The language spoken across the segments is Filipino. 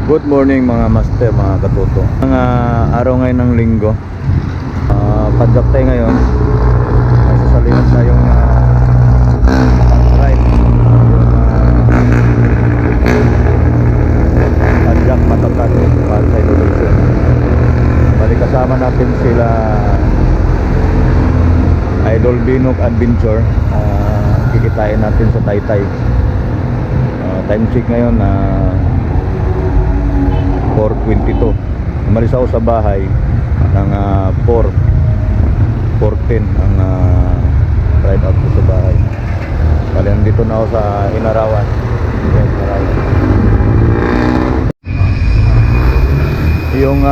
Good morning mga master, mga katuto. Ang araw ngayon ng linggo, padyak tayo ngayon. Nasa salihan tayong ride. Yung padyak matatag para sa Indonesia. Bali kasama natin sila Idol Binok Adventure. Kikitain natin sa Taytay. Time check ngayon 4:22. Umalis ako sa bahay ng 4:10 ang ride out ko sa bahay. Bali nandito na ako sa Inarawan. Yung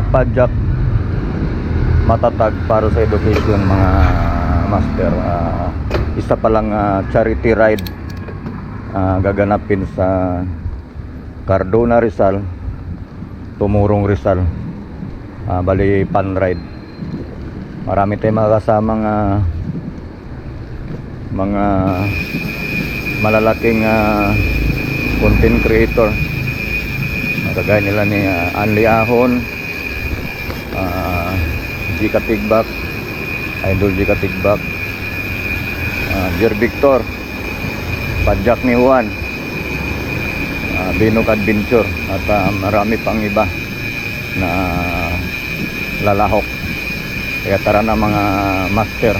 padyak matatag para sa education mga master. Isa palang charity ride gaganapin sa Cardona, Rizal, Tumurong, Rizal. Bali pan ride. Marami tayong mga kasamang mga malalaking content creator. Kagaya nila ni Anli Ahon, Jika Tigbak, Idol Jika Tigbak, Jer Victor, Padyak ni Juan, Binok Adventure, at marami pang iba na lalahok. Kaya tara na mga master,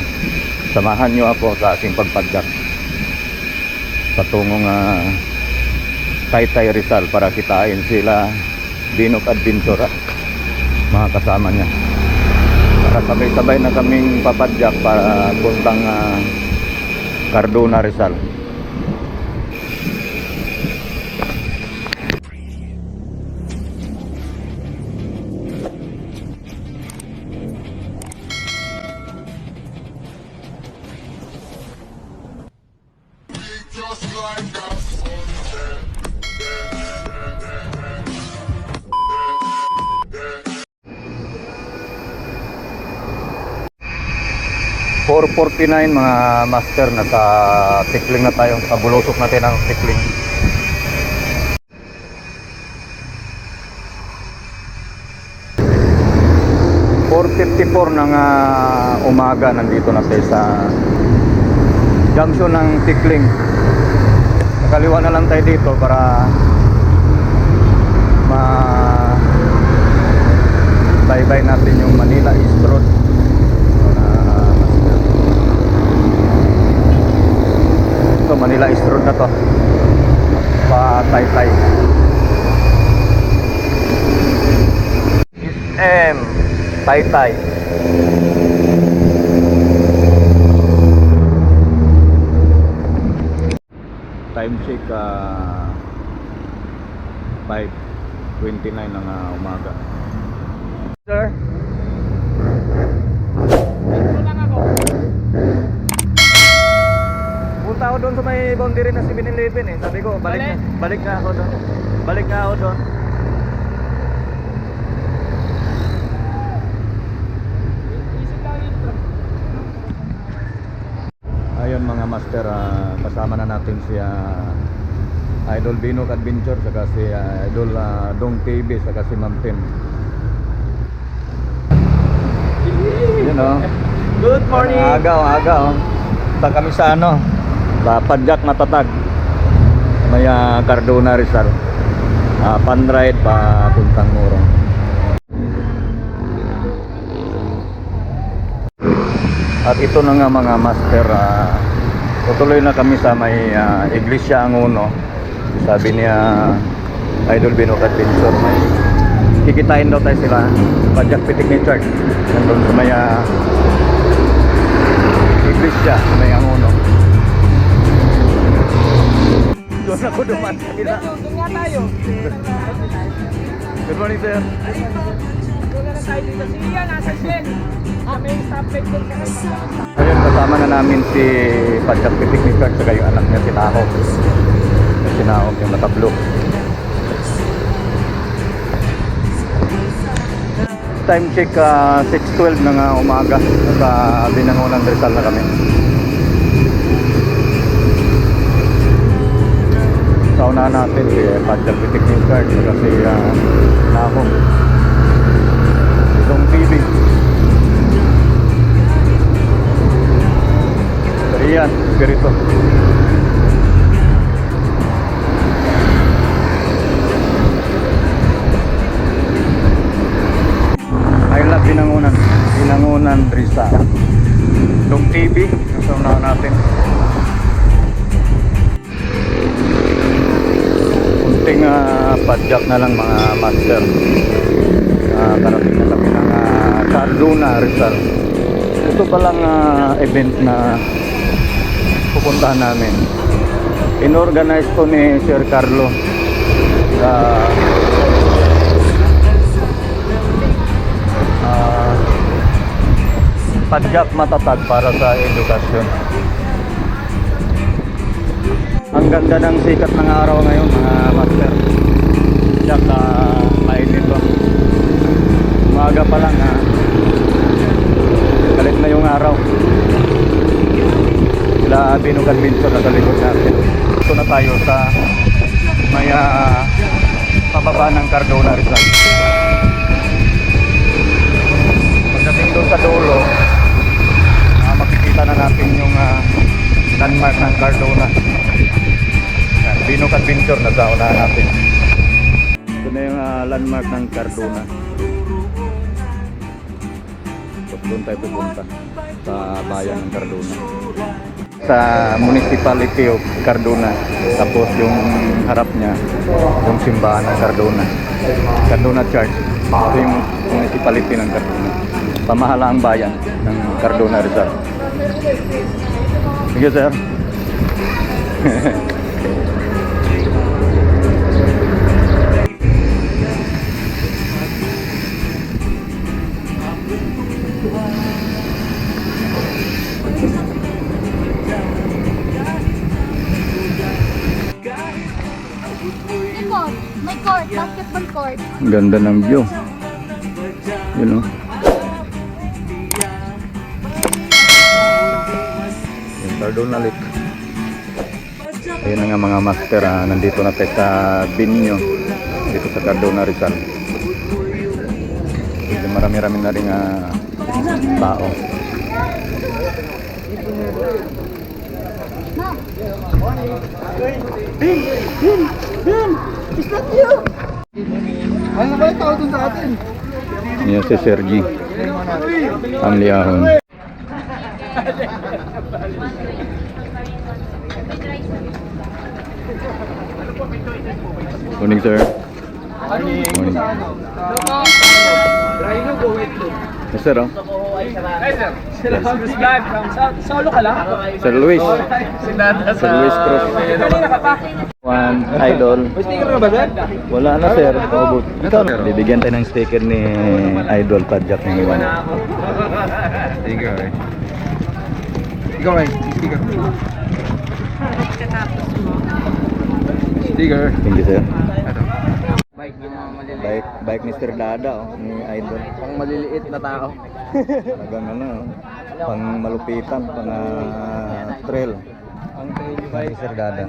samahan nyo ako sa aking pagpadyak patungong Taytay, Rizal, para kitain sila Binok Adventure at mga kasama niya. Para sabay-sabay na kaming papadyak para puntang Cardona, Rizal. 4:49 mga master, nasa Tikling na tayo. Kabulusok natin ang Tikling. ng umaga, nandito na tayo sa junction ng Tikling. Nakaliwa na lang tayo dito para bye-bye natin yung Manila East Road. Ito, Manila East Road na to, pa Taytay. SM Taytay. Time check 5:29 ng umaga. Sir, punta ako doon sa may boundary na 7-Eleven eh. Sabi ko, balik na ako doon. Balik na ako doon. Ayun mga master, kasama na natin si Idol Binok Adventure, saka si Idol Dong TV, saka si Ma'am Tim. Yun o. Good morning. Aga. Punta kami sa Padyak matatag. May Cardona, Rizal. Pan ride pa puntang Murong. At ito na nga mga master, tutuloy na kami sa may Iglesia Angono. Sabi niya Idol Binok Adventure, may kikitain daw tayo sila Padyak Pitik ni Church nandun sa may Iglesia, may Angono. Doon ako duman kanina. Doon nga tayo. Good morning sir. Doon na tayo dito. Sige yan, nasa Glen. May stoplight doon sa kayo. Ayun, kasama na namin si Padyak Pitik ni Church, saka yung anak niya si Nahok. Si Nahok yung naka-blue. Time check 6:12 ng umaga. Sa Binangonan, Rizal na kami. Sa pupuntahan natin si Padjak Picnic Card kasi Nahong Dong TV. Rian Espiritu. I love Binangunan Rizal. Dong TV sa unahan natin. Kunting padjak na lang mga master. Karating na kami ng Cardona Rizal. Ito palang event na pupuntahan namin. Inorganize ko ni Sir Carlo sa padjak matatag para sa edukasyon. Ang ganda ng sikat ng araw ngayon mga master. Padjak mainit to. Umaga pa lang galit na yung araw. Sila Binukat Pintor na sa likod natin. Ito na tayo sa may pababa ng Cardona Rizal. Pagdating doon sa dulo, makikita na natin yung landmark ng Cardona. Binukat Pintor na sa unahan natin. Ito na yung landmark ng Cardona. Doon tayo pupunta sa bayan ng Cardona, sa municipality of Cardona. Tapos yung harap niya yung simbahan ng Cardona Church. Ito yung municipality ng Cardona, pamahalaang bayan ng Cardona Rizal. Sige sir. May court, basketball court. Ang ganda ng view. Yun o. Yung Cardona Lake. Ayun na nga mga master, nandito na tayo sa Binyo dito sa Cardona Rizal. Medyo marami-rami na rin tao. Is that you? Ano ba yung tao dun sa atin? Yan si Sergi ang liyahon. Morning sir. Morning. Yes sir oh. Sila Luis Vlog. Solo ka lang? Sir Luis. Sir Luis Cruz. Kanina ka pa? One idol. May sticker na ba sir? Wala na sir. Ubod. Ikaw na. Bibigyan tayo ng sticker ni Idol Padjak ng iwan. Sticker eh. Ikaw eh. Sticker. Sticker. Thank you sir. Ito. Bike yung mga maliliit. Bike Mr. Dada ni Idol. Pang maliliit na tao. Talagang pang malupitan, pang trail. Ang tail Bike Mr. Dada.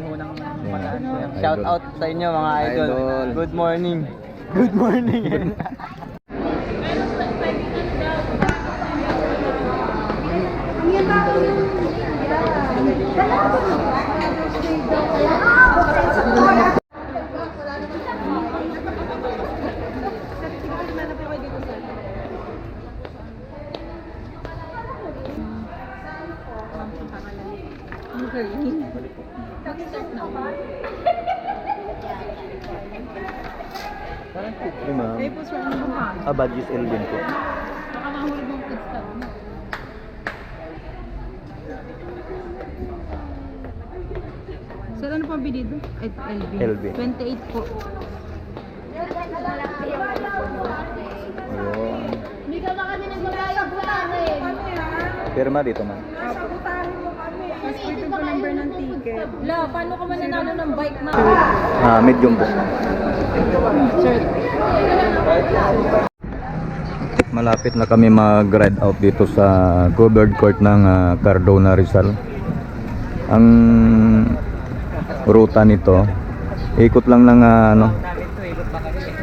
Shout out sa inyo mga idol. Good morning. Good morning. Hey ma'am. Badges Elvin po. Sir, ano pang pilido? Ay, LB. LB. 28 po. Ayun. Hindi ka ba kami nagbabayad bulan Pirma dito ma'am. Ito ba number ng ticket? La, paano ka mananalo ng bike na? Medium po. Sir. Malapit na kami mag-ride out dito sa covered court ng Cardona Rizal. Ang ruta nito Ikot lang ng ano,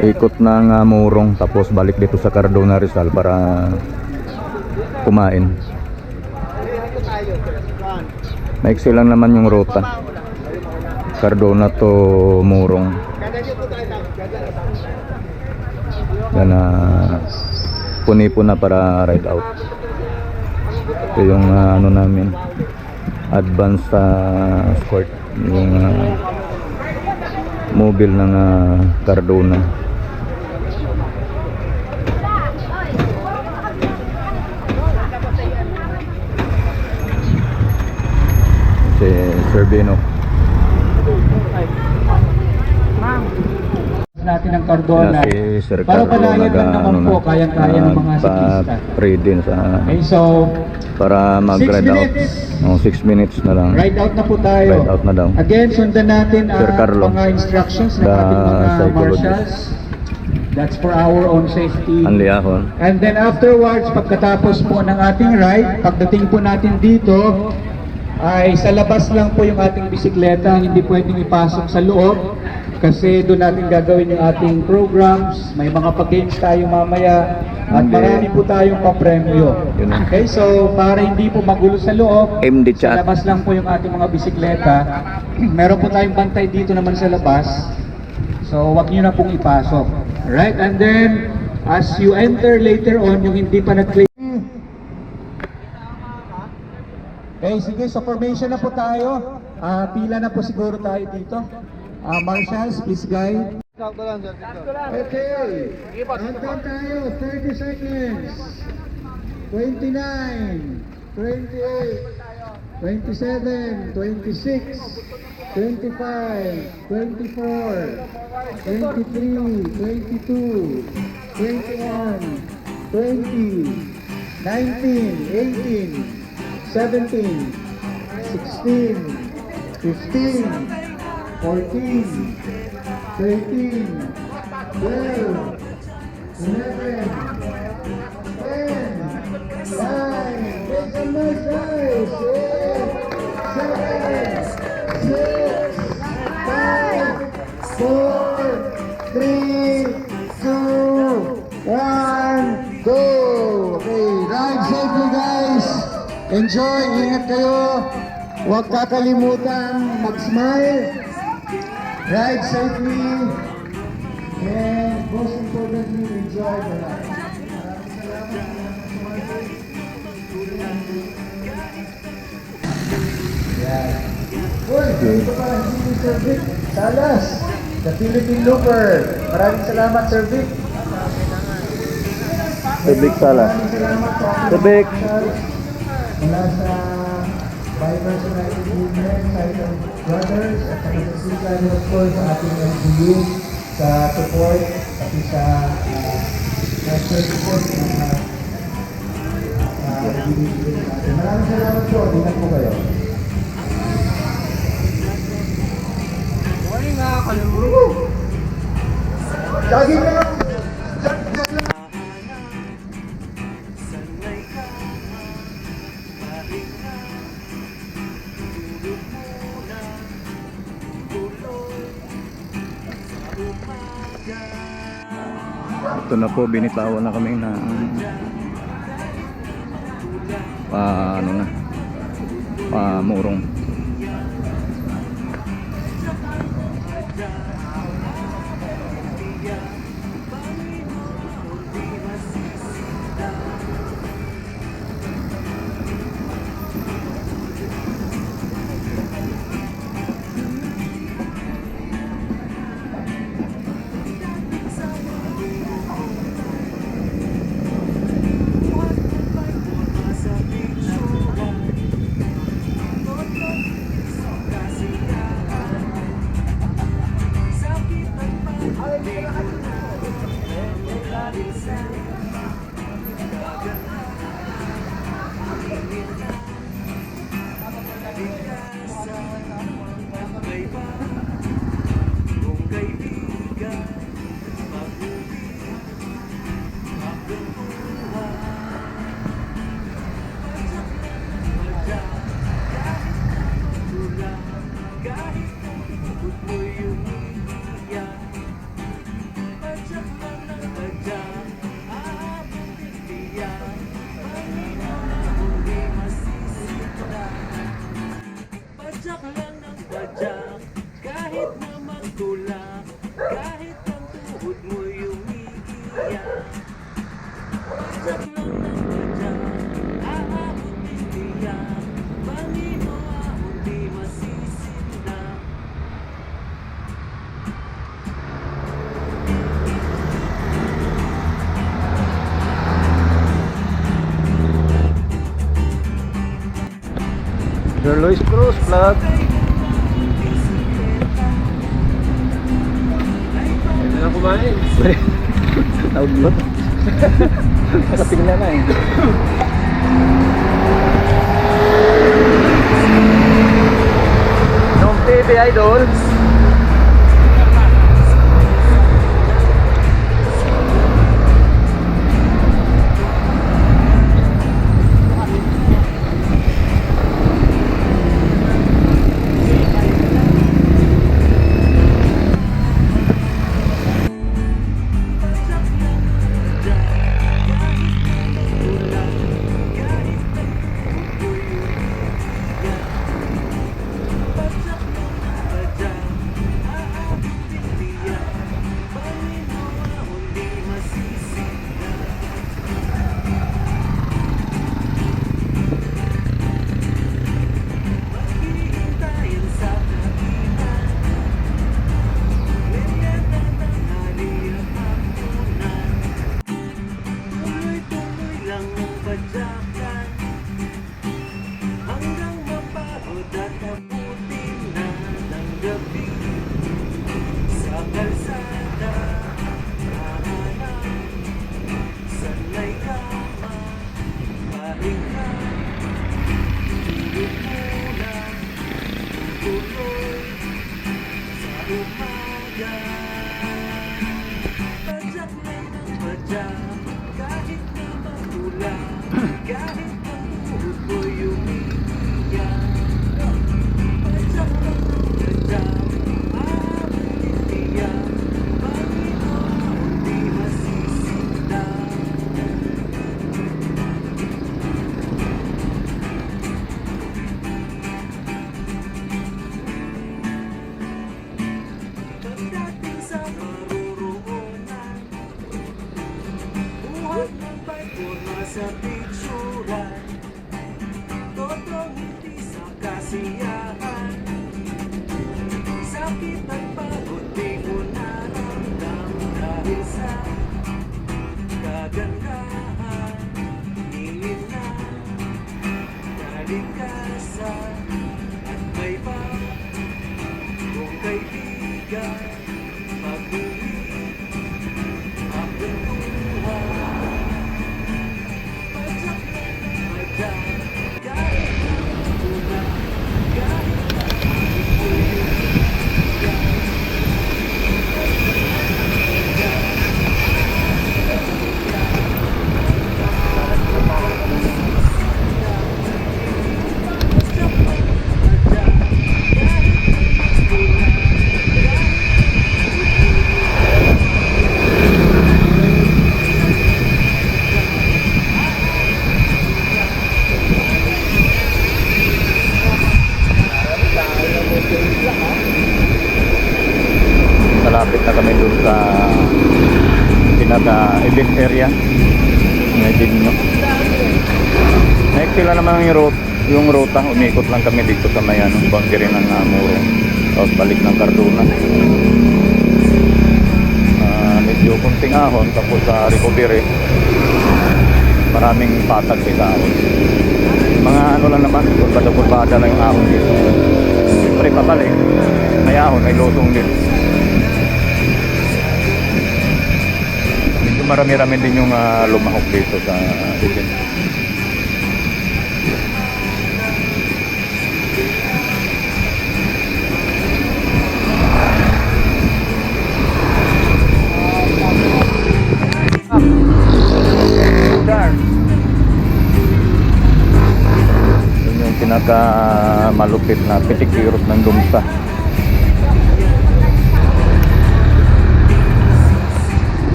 ikot ng Murong tapos balik dito sa Cardona Rizal para kumain. Maiksi lang naman yung ruta. Cardona to Murong. Yan na puni-pun na para ride out. Ito yung ano namin, advance escort, yung mobile ng Cardona. Si Sir Bino. Natin ang Cardona Si Sir para Carlo palayan lang naman po kayang-kaya ng mga siklista. Pray din sa Okay, so para mag-ride 6 out. minutes. 6 minutes na lang. Ride out na po tayo. Ride out na daw. Again, sundan natin Sir ang Carlo, mga instructions ng the ating mga psychologist. marshals. That's for our own safety. Anli ahon. And then afterwards, pagkatapos po ng ating ride, pagdating po natin dito, ay sa labas lang po yung ating bisikleta, hindi pwedeng ipasok sa loob kasi doon natin gagawin yung ating programs, may mga pag-games tayo mamaya at Hindi. marami po tayong papremyo. Yun na. Okay, so para hindi po magulo sa loob, MD sa chat. labas lang po yung ating mga bisikleta. Meron po tayong bantay dito naman sa labas. So wag niyo na pong ipasok. Right? And then as you enter later on, yung hindi pa nag-claim. Okay, sige, so formation na po tayo. Pila na po siguro tayo dito. Marshals, please guide. Okay, countdown tayo, 30 seconds. 29, 28, 27, 26, 25, 24, 23, 22, 21, 20, 19, 18, 17, 16, 15, 14, 13, 12, 11, 10, 9, make some noise guys, 7, 6, 5, 4, 3, 2, 1, go! Okay, ride safely guys! Enjoy, ingat kayo! Huwag kakalimutan mag-smile! Ride safely! And most importantly, enjoy the ride. Yan. Uy, dito pala si Sir Vic Salas, the Philippine Looper. Maraming salamat, Sir Vic. Sir Vic Salas. Maraming salamat po. Sir Vic. Mula sa Bikers United Movement, Cycle Brothers, at sa kasasigan, of course, sa ating LGU, sa support, pati sa services ng binibigay natin. Maraming salamat po. Ingat po kayo. Morning mga kalunggo. Lagi na lang! Ito na po, binitawan na kami na ano na, Murong. Brother Luis Cruz Vlog. Hindi na kumain. Nauglot. Nakatingnan na eh. Nung TV Idol. Sa picturan, totoong hindi sa kasiyahan. Sakit at pagod di ko naramdam dahil sa kagandahan. Hingin na kalikasan at may pa kung kaibigan pag-uwi ang kwentuhan. Malapit na kami doon sa pinaka-event area. Medyo nyo. Next sila naman yung ruta. Umikot lang kami dito sa may boundary ng Muro. Tapos balik ng Cardona. Medyo kunting ahon. Tapos sa recovery, maraming patag sa ahon. Mga ano lang naman, kurbada-kurbada lang yung ahon dito. Siyempre pabalik. May ahon, may lutong din. Marami-rami din yung lumahok dito sa event. Yun yung pinaka-malupit na pitikirot ng Dumsa.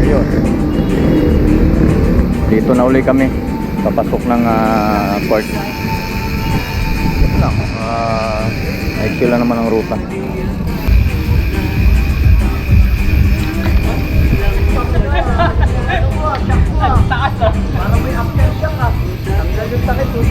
Ayun. Dito na uli kami. Papasok ng port. Yun lang. Naiksi lang naman ang ruta. Taas ah. Parang may aftershock ah. Tanggal yung takit oh.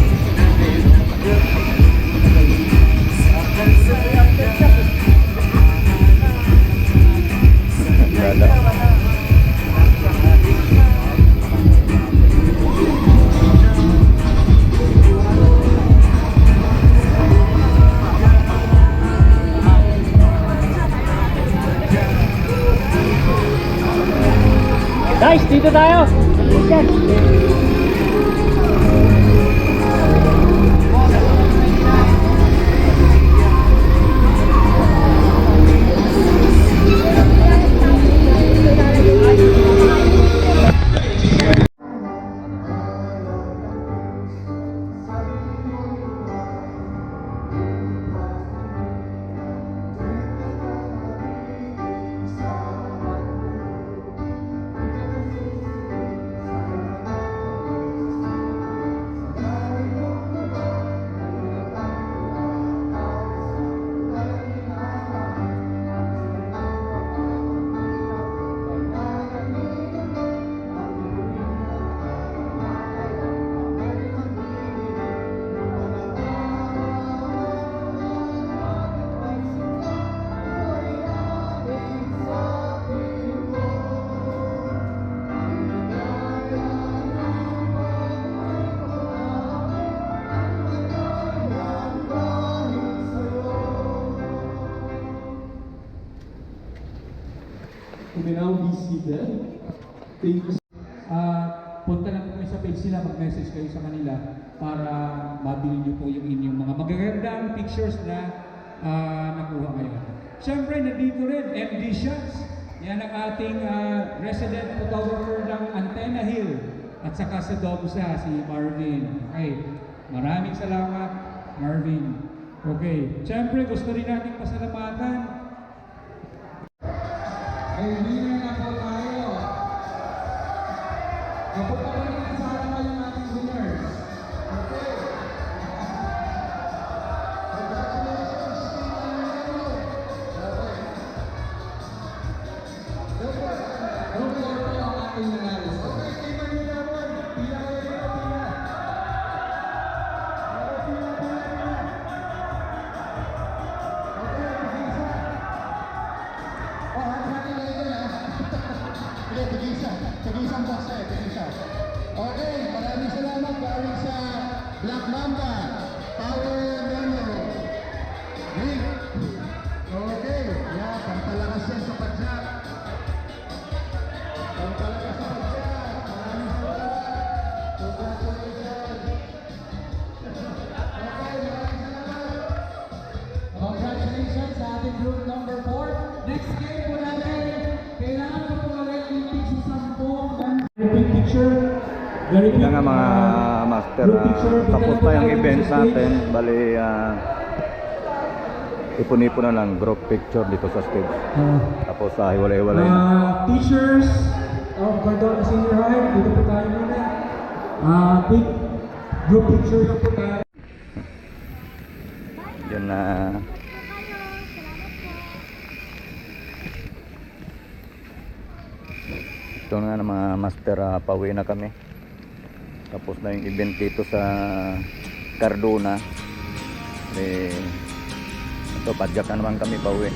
Guys, dito tayo. You may now be seated. Thank you. Punta lang po kayo sa page nila, mag-message kayo sa kanila para mabili niyo po yung inyong mga magagandang pictures na nakuha ngayon. Siyempre, nandito rin, MD Shots. Yan ang ating resident photographer ng Antenna Hill. At saka sa Domsa, si Marvin. Okay, maraming salamat, Marvin. Okay, siyempre gusto rin natin pasalamatan. Ay, winner na po tayo. Ako pa ba rin sa harapan yung ating winners? Okay. Congratulations, Don't worry ang ating nanalo. Okay, Team Manila 1. Pila kayo dito, pila. Okay, maraming salamat galing sa Black Mamba, Power Menu, Rick. Okay, yeah, pampalakas yan sa padyak. Pampalakas sa padyak. Maraming salamat. Congratulations. Okay, maraming salamat. Congratulations sa ating group number 4. Next game po natin, kailangan ko po ulit yung picture sa picture. Yan nga mga master, tapos na yung event natin. Bali, ipon-ipon na lang group picture dito sa stage. Tapos hiwalay-hiwalay na. Teachers of Cardona Senior High, dito po tayo muna. Quick group picture lang po tayo. Yan na. Ito nga na mga master, pauwi na kami. Tapos na yung event dito sa Cardona. Ito, padyak na naman kami pauwi.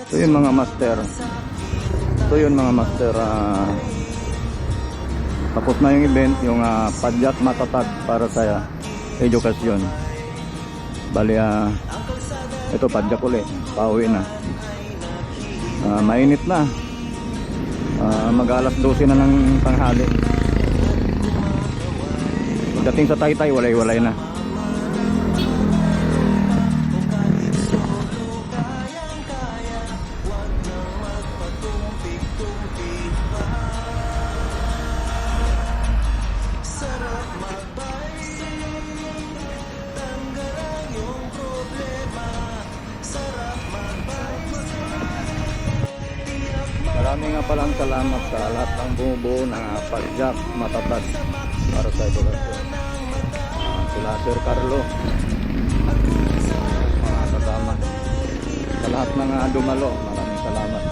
Ito yun mga master. Ito yun mga master. Tapos na yung event, yung padyak matatag para sa edukasyon. Bali, ito padyak ulit, pauwi na. Mainit na. Mag-alas 12 na ng tanghali. Pagdating sa Taytay, walay-walay na. Maraming nga palang salamat sa lahat ng bumubuo ng padyak matatag para sa edukasyon. Sila Sir Carlo, mga kasama, sa lahat ng dumalo, maraming salamat.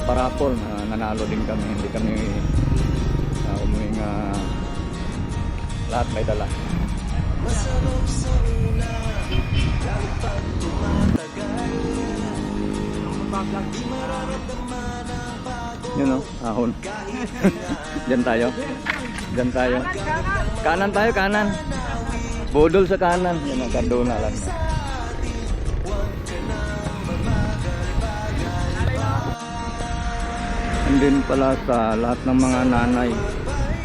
Parapol, nanalo din kami, hindi kami umuwing lahat may dala. Masarap sa una, lalo pag tumatagal. Di mararamdaman ang bago. Yun o, ahon. Diyan tayo. Diyan tayo. Kanan tayo, kanan. Budol sa kanan. Yan ang kaduna lang. And then pala sa lahat ng mga nanay,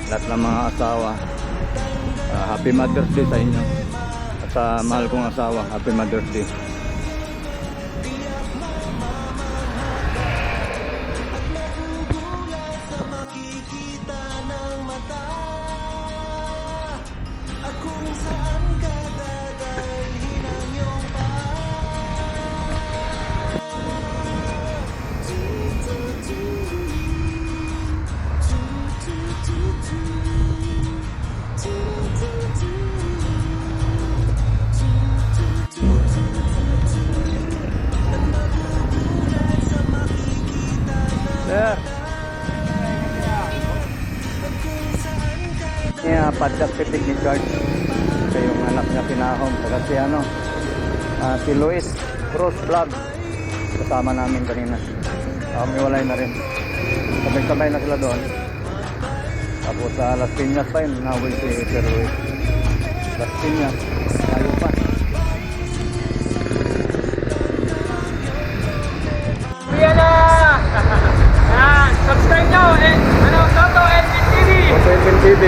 lahat ng mga asawa, Happy Mother's Day sa inyo. At sa mahal kong asawa, Happy Mother's Day. Sir. Yeah, padjak pitik ni George. Ito yung anak niya pinahom. Saka si si Luis Cruz Vlog. Kasama namin kanina. Umiwalay na rin. Sabay-sabay na sila doon. Tapos sa Las Piñas pa yun. Nawi si Sir Luis. Las Piñas. Tayo pa. Yan na! Yan! Subscribe nyo! Toto Edwin TV! Toto Edwin TV.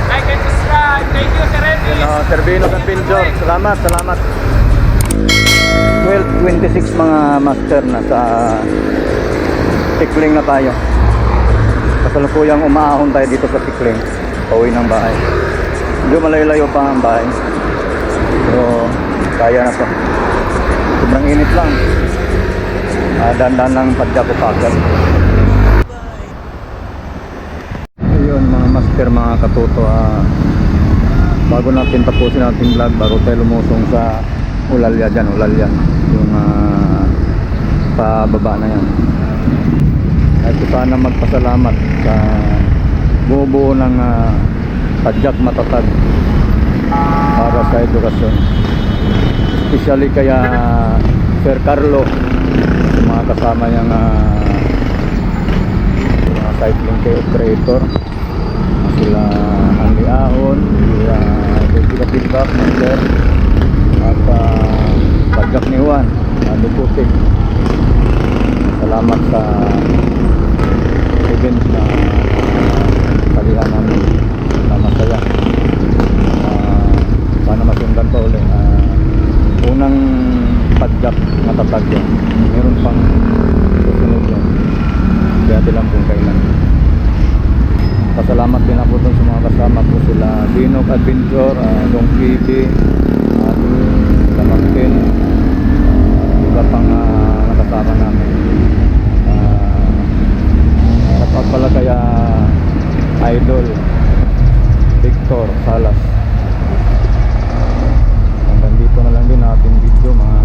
Like and subscribe! Thank you, Sir Edwin! Sir Bino at Pinjor. Salamat, salamat. 12:26 mga master na sa Tikling na tayo. Kasalukuyang umaahon tayo dito sa Tikling. Pauwi ng bahay. Medyo malayo-layo pa ang bahay. Pero kaya na to. Sobrang init lang. Dandan ng padjak-padjak. Ayun mga master, mga katuto, bago natin tapusin ating vlog, bago tayo lumusong sa Ulalya dyan, Ulalya yung pababa na yan, ay sana magpasalamat sa buo-buo ng padjak matatag para sa edukasyon, especially kaya Sir Carlo, yung mga kasama niyang mga cycling creator, sila Andy Ahon, sila Jessica Feedback, Master, at padjak ni Juan, Duputik. Salamat sa event na salihan namin na masaya. Sana masundan pa ulit. Unang padjak matatag yan. Meron pang susunod yan. Kaya lang kung kailan. Pasalamat din ako dun sa mga kasama ko, sila Dinok Adventure, Dong PB, at Lamartin, iba pang nakasama namin. Dapat pala kaya Idol Victor Salas. Hanggang dito na lang din ating video mga